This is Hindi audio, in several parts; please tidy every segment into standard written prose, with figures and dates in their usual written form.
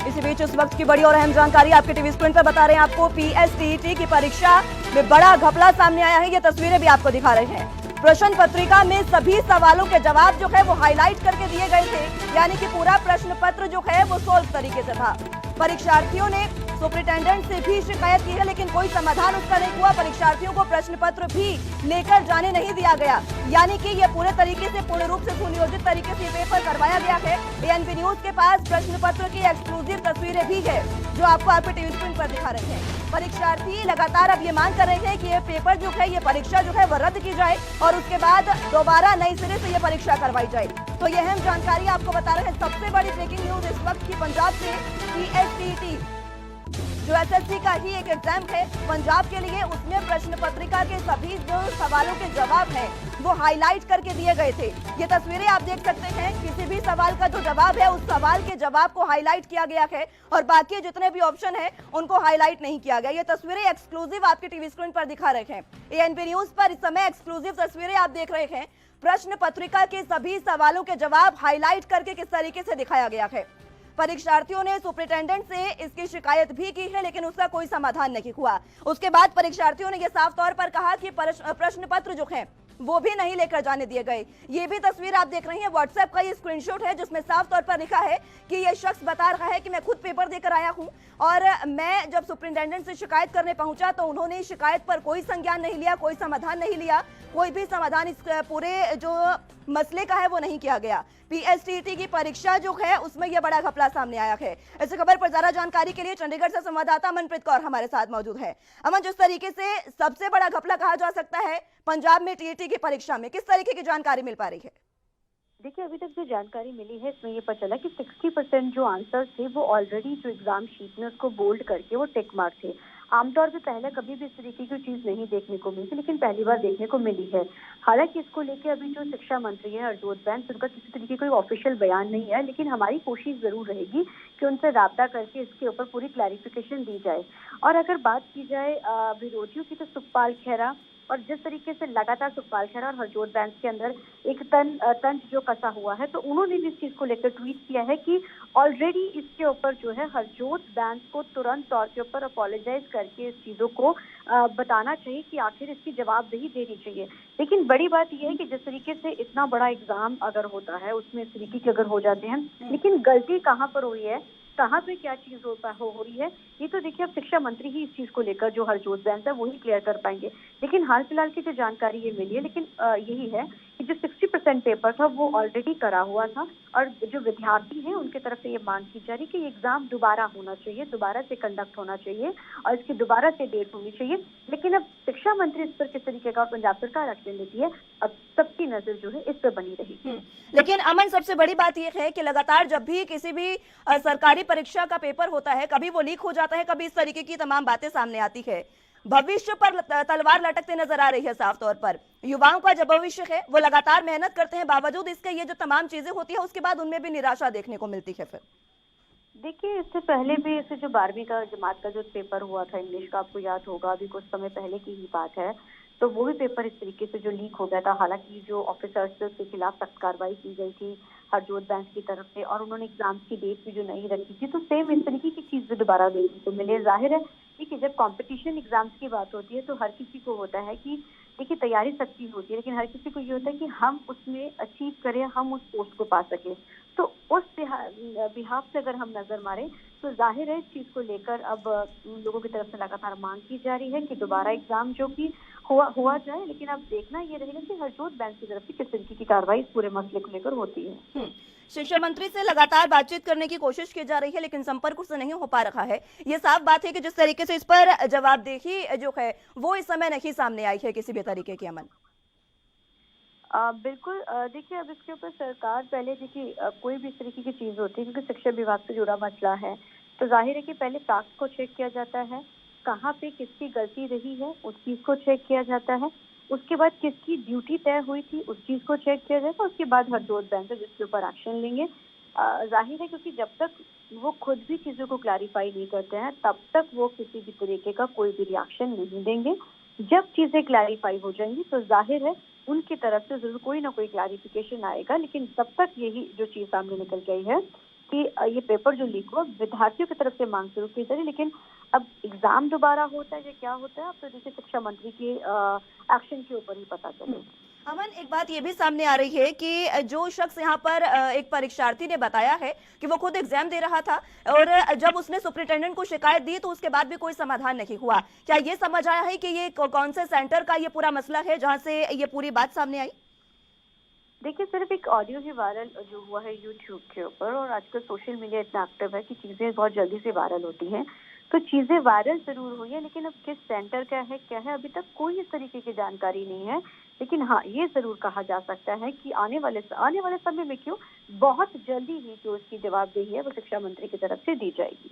इसी बीच इस वक्त की बड़ी और अहम जानकारी आपके टीवी स्क्रीन पर बता रहे हैं आपको। पीएसटीईटी की परीक्षा में बड़ा घपला सामने आया है। ये तस्वीरें भी आपको दिखा रहे हैं। प्रश्न पत्रिका में सभी सवालों के जवाब जो है वो हाईलाइट करके दिए गए थे, यानी कि पूरा प्रश्न पत्र जो है वो सोल्व तरीके से था। परीक्षार्थियों ने सुपरिटेंडेंट से भी शिकायत की है, लेकिन कोई समाधान उसका नहीं हुआ। परीक्षार्थियों को प्रश्न पत्र भी लेकर जाने नहीं दिया गया, यानी कि ये पूरे तरीके से पूर्ण रूप से सुनियोजित तरीके से पेपर करवाया गया है। एएनपी न्यूज के पास प्रश्न पत्र की एक्सक्लूसिव तस्वीरें भी है, जो आपको आपके टीवी स्क्रीन पर दिखा रहे हैं। परीक्षार्थी लगातार अब ये मांग कर रहे हैं कि ये पेपर जो है, ये परीक्षा जो है वो रद्द की जाए और उसके बाद दोबारा नई सिरे से ये परीक्षा करवाई जाए। तो ये अहम जानकारी आपको बता रहे हैं। सबसे बड़ी ब्रेकिंग न्यूज इस वक्त की पंजाब से। पीएसटीईटी जो एसएससी का ही एक एग्जाम है पंजाब के लिए, उसमें प्रश्न पत्रिका के सभी जो सवालों के जवाब हैं वो हाईलाइट करके दिए गए थे। ये तस्वीरें आप देख सकते हैं। किसी भी सवाल का जो जवाब है, उस सवाल के जवाब को हाईलाइट किया गया है और बाकी जितने भी ऑप्शन है उनको हाईलाइट नहीं किया गया। ये तस्वीरें एक्सक्लूसिव आपके टीवी स्क्रीन पर दिखा रहे हैं। एएनपी न्यूज पर इस समय एक्सक्लूसिव तस्वीरें आप देख रहे हैं। प्रश्न पत्रिका के सभी सवालों के जवाब हाईलाइट करके किस तरीके से दिखाया गया है। परीक्षार्थियों ने सुपरिटेंडेंट से इसकी शिकायत भी की है, लेकिन उसका कोई समाधान नहीं हुआ। उसके बाद परीक्षार्थियों ने यह साफ तौर पर कहा कि प्रश्न पत्र जो है वो भी नहीं लेकर जाने दिए गए। ये भी तस्वीर आप देख रही हैं, व्हाट्सएप का ये स्क्रीनशॉट है, जिसमें साफ तौर पर लिखा है कि ये शख्स बता रहा है कि मैं खुद पेपर देकर आया हूं और मैं जब सुपरिटेंडेंट से शिकायत करने पहुंचा तो उन्होंने शिकायत पर कोई संज्ञान नहीं लिया, कोई समाधान नहीं लिया, कोई भी समाधान इस पूरे जो मसले का है वो नहीं किया गया। पीएसटीईटी की परीक्षा जो है उसमें यह बड़ा घपला सामने आया है। इस खबर पर ज्यादा जानकारी के लिए चंडीगढ़ से संवाददाता अमनप्रीत कौर हमारे साथ मौजूद है। अमन, जिस तरीके से सबसे बड़ा घपला कहा जा सकता है पंजाब में टीईटी की परीक्षा में, किस तरीके की जानकारी मिल पा रही है? देखिए, अभी तक जो जानकारी मिली है इसमें ये पता चला कि 60% जो आंसर थे वो ऑलरेडी जो एग्जाम शीट में उसको बोल्ड करके वो टिक मार्क थे। आमतौर पे पहले कभी भी इस तरीके की चीज नहीं देखने को मिली थी, लेकिन पहली बार देखने को मिली है। हालांकि इसको लेकर अभी जो शिक्षा मंत्री है हरजोत बैंस, उनका किसी तरीके कोई ऑफिशियल बयान नहीं है, लेकिन हमारी कोशिश जरूर रहेगी कि उनसे राब्ता करके इसके ऊपर पूरी क्लैरिफिकेशन दी जाए। और अगर बात की जाए विरोधियों की, तो सुखपाल खेहरा और जिस तरीके से लगातार सुखपाल खेहरा और हरजोत बैंस के अंदर एक तंज जो कसा हुआ है, तो उन्होंने भी इस चीज को लेकर ट्वीट किया है कि ऑलरेडी इसके ऊपर जो है हरजोत बैंस को तुरंत तौर के ऊपर अपोलोजाइज करके इस चीजों को बताना चाहिए कि आखिर इसकी जवाबदेही देनी चाहिए। लेकिन बड़ी बात यह है कि जिस तरीके से इतना बड़ा एग्जाम अगर होता है उसमें इस तरीके के अगर हो जाते हैं, लेकिन गलती कहाँ पर हुई है, कहाँ पे क्या चीज हो रही है, ये तो देखिए अब शिक्षा मंत्री ही इस चीज को लेकर जो हरजोत बैंस है वही क्लियर कर पाएंगे। लेकिन हाल फिलहाल की जो जानकारी ये मिली है, लेकिन यही है कि जो 60% पेपर था वो ऑलरेडी करा हुआ था और जो विद्यार्थी हैं उनके तरफ से ये मांग की जा रही कि एग्जाम दोबारा होना चाहिए, दोबारा से कंडक्ट होना चाहिए और इसकी दोबारा से डेट होनी चाहिए। लेकिन अब शिक्षा मंत्री इस पर किस तरीके का और पंजाब सरकार एक्शन लेती है, अब सबकी नजर जो है इस पर बनी रहेगी। लेकिन अमन, सबसे बड़ी बात यह है कि लगातार जब भी किसी भी सरकारी परीक्षा का पेपर होता है, कभी वो लीक हो जाता है, कभी इस तरीके की तमाम बातें सामने आती है। भविष्य पर तलवार लटकते नजर आ रही है साफ तौर पर। युवाओं का जो भविष्य है वो लगातार मेहनत करते हैं, बावजूद इसके ये जो तमाम चीजें होती है उसके बाद उनमें भी निराशा देखने को मिलती है। फिर देखिए, इससे पहले भी इससे जो 12वीं का जमात का जो पेपर हुआ था इंग्लिश का, आपको याद होगा, अभी कुछ समय पहले की ही बात है, तो वो भी पेपर इस तरीके से जो लीक हो गया था। हालांकि जो ऑफिसर्स थे उसके खिलाफ सख्त कार्रवाई की गई थी हरजोत बैंस की तरफ से और उन्होंने एग्जाम्स की डेट भी जो नहीं रखी थी, तो सेम इस तरीके की चीज भी दोबारा देखने को मिले। जाहिर है कि जब कंपटीशन एग्जाम्स की बात होती है तो हर किसी को होता है कि देखिए तैयारी सबकी होती है, लेकिन हर किसी को ये होता है कि हम उसमें अचीव करें, हम उस पोस्ट को पा सकें। तो उस बिहाफ से अगर हम नजर मारें तो जाहिर है इस चीज को लेकर अब लोगों की तरफ से लगातार मांग की जा रही है कि दोबारा एग्जाम जो कि हुआ जाए। लेकिन अब देखना ये रहेगा कि हरजोत बैंस की तरफ से किस तरीके की कार्रवाई इस पूरे मसले को लेकर होती है। शिक्षा मंत्री से लगातार बातचीत करने की कोशिश की जा रही है, लेकिन संपर्क उससे नहीं हो पा रहा है। ये साफ बात है कि जिस तरीके से इस पर जवाबदेही जो है वो इस समय नहीं सामने आई है किसी भी तरीके की। अमन, बिल्कुल, देखिए अब इसके ऊपर सरकार पहले देखिए कोई भी इस तरीके की चीज होती है क्योंकि शिक्षा विभाग से जुड़ा मसला है, तो जाहिर है कि पहले फैक्ट को चेक किया जाता है, कहाँ पे किसकी गलती रही है उस चीज को चेक किया जाता है, उसके बाद किसकी ड्यूटी तय हुई थी उस चीज को चेक किया जाएगा, उसके बाद हरजोत बैंस जिसके ऊपर एक्शन लेंगे। जाहिर है क्योंकि जब तक वो खुद भी चीजों को क्लैरिफाई नहीं करते हैं तब तक वो किसी भी तरीके का कोई भी रिएक्शन नहीं देंगे। जब चीजें क्लैरिफाई हो जाएंगी तो जाहिर है उनकी तरफ से जरूर कोई ना कोई क्लैरिफिकेशन आएगा, लेकिन तब तक यही जो चीज सामने निकल के आई है कि ये पेपर जो लीक हुआ विद्यार्थियों की तरफ से मांग शुरू की जा रही, लेकिन अब एग्जाम दोबारा होता है या क्या होता है अब तो देखिए शिक्षा मंत्री के एक्शन के ऊपर ही पता चलेगा। अमन, एक बात ये भी सामने आ रही है कि जो शख्स यहाँ पर एक परीक्षार्थी ने बताया है कि वो खुद एग्जाम दे रहा था और जब उसने सुपरिटेंडेंट को शिकायत दी तो उसके बाद भी कोई समाधान नहीं हुआ। क्या ये समझ आया है कि ये कौन से सेंटर का ये पूरा मसला है जहाँ से ये पूरी बात सामने आई? देखिए सिर्फ एक ऑडियो ही वायरल जो हुआ है यूट्यूब के ऊपर, और आजकल सोशल मीडिया इतना एक्टिव है कि चीजें बहुत जल्दी से वायरल होती हैं, तो चीजें वायरल जरूर हुई है, लेकिन अब किस सेंटर का है क्या है अभी तक कोई इस तरीके की जानकारी नहीं है। लेकिन हाँ ये जरूर कहा जा सकता है कि आने वाले समय में क्यों बहुत जल्दी ही जो इसकी जवाबदेही है वो शिक्षा मंत्री की तरफ से दी जाएगी।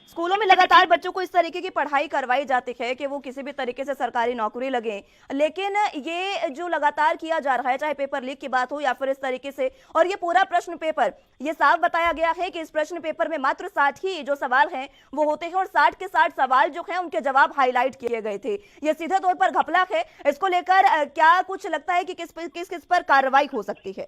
स्कूलों में लगातार बच्चों को इस तरीके की पढ़ाई करवाई जाती है कि वो किसी भी तरीके से सरकारी नौकरी लगे, लेकिन ये जो लगातार किया जा रहा है चाहे पेपर लीक की बात हो या फिर इस तरीके से, और ये पूरा प्रश्न पेपर ये साफ बताया गया है कि इस प्रश्न पेपर में मात्र 60 ही जो सवाल हैं वो होते हैं और 60 के 60 सवाल जो हैं उनके जवाब हाईलाइट किए गए थे। ये सीधे तौर पर घपला है। इसको लेकर क्या कुछ लगता है कि किस पर कार्रवाई हो सकती है?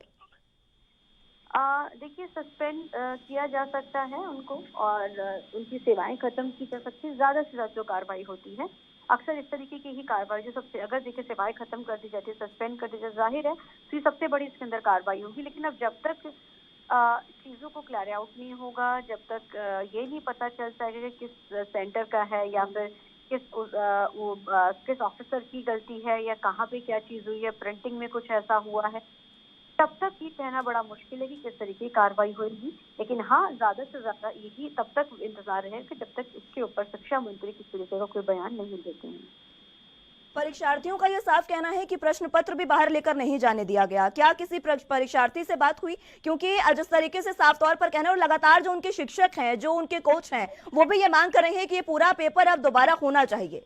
देखिए सस्पेंड किया जा सकता है उनको और उनकी सेवाएं खत्म की जा सकती है। ज्यादा से ज्यादा जो कार्रवाई होती है अक्सर इस तरीके की ही कार्रवाई जो सबसे अगर देखिए सेवाएं खत्म कर दी जाती है, सस्पेंड कर दी जाती है, जाहिर है तो ये सबसे बड़ी इसके अंदर कार्रवाई होगी। लेकिन अब जब तक चीजों को क्लियर आउट नहीं होगा, जब तक ये नहीं पता चलता है कि किस सेंटर का है या फिर किस ऑफिसर की गलती है या कहाँ पे क्या चीज हुई है, प्रिंटिंग में कुछ ऐसा हुआ है, तब तक ये कहना बड़ा मुश्किल है कि किस तरीके की कार्रवाई होगी। लेकिन हाँ ज्यादा से ज्यादा यही तब तक इंतजार है कि जब तक इसके ऊपर शिक्षा मंत्री किस तरीके का कोई बयान नहीं देते हैं। परीक्षार्थियों का यह साफ कहना है कि प्रश्न पत्र भी बाहर लेकर नहीं जाने दिया गया। क्या किसी परीक्षार्थी से बात हुई? क्योंकि जिस तरीके से साफ तौर पर कहना और लगातार जो उनके शिक्षक हैं, जो उनके कोच हैं, वो भी ये मांग कर रहे हैं कि ये पूरा पेपर अब दोबारा होना चाहिए।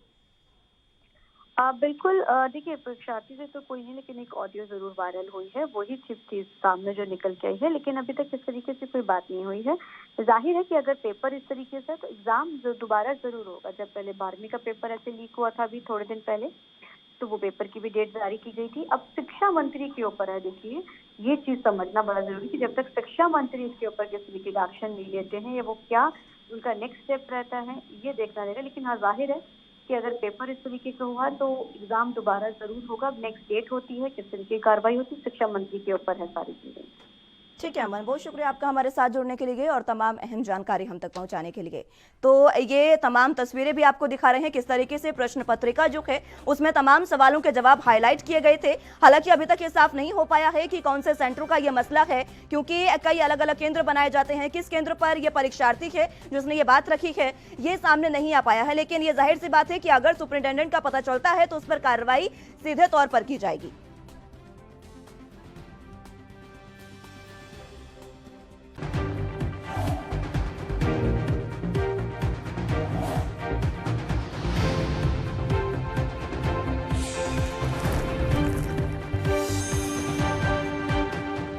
बिल्कुल देखिए परीक्षार्थी से तो कोई नहीं, लेकिन एक ऑडियो जरूर वायरल हुई है, वही चीज सामने जो निकल के आई है, लेकिन अभी तक इस तरीके से कोई बात नहीं हुई है। जाहिर है कि अगर पेपर इस तरीके से तो एग्जाम दोबारा जरूर होगा। जब पहले 12वीं का पेपर ऐसे लीक हुआ था अभी थोड़े दिन पहले, तो वो पेपर की भी डेट जारी की गई थी। अब शिक्षा मंत्री के ऊपर है, देखिए ये चीज समझना बड़ा जरूरी कि जब तक शिक्षा मंत्री इसके ऊपर किस तरीके का एक्शन नहीं लेते हैं या वो क्या उनका नेक्स्ट स्टेप रहता है ये देखना रहेगा। लेकिन हाँ जाहिर है कि अगर पेपर इस तरीके का हुआ तो एग्जाम दोबारा जरूर होगा। अब नेक्स्ट डेट होती है, किस तरीके की कार्रवाई होती है, शिक्षा मंत्री के ऊपर है सारी चीजें। ठीक है अमन, बहुत शुक्रिया आपका हमारे साथ जुड़ने के लिए और तमाम अहम जानकारी हम तक पहुंचाने के लिए। तो ये तमाम तस्वीरें भी आपको दिखा रहे हैं किस तरीके से प्रश्न पत्रिका जो है उसमें तमाम सवालों के जवाब हाईलाइट किए गए थे। हालांकि अभी तक ये साफ नहीं हो पाया है कि कौन से सेंटरों का ये मसला है, क्योंकि कई अलग अलग केंद्र बनाए जाते हैं। किस केंद्र पर ये परीक्षार्थी है जिसने ये बात रखी है ये सामने नहीं आ पाया है। लेकिन ये जाहिर सी बात है कि अगर सुपरिटेंडेंट का पता चलता है तो उस पर कार्रवाई सीधे तौर पर की जाएगी।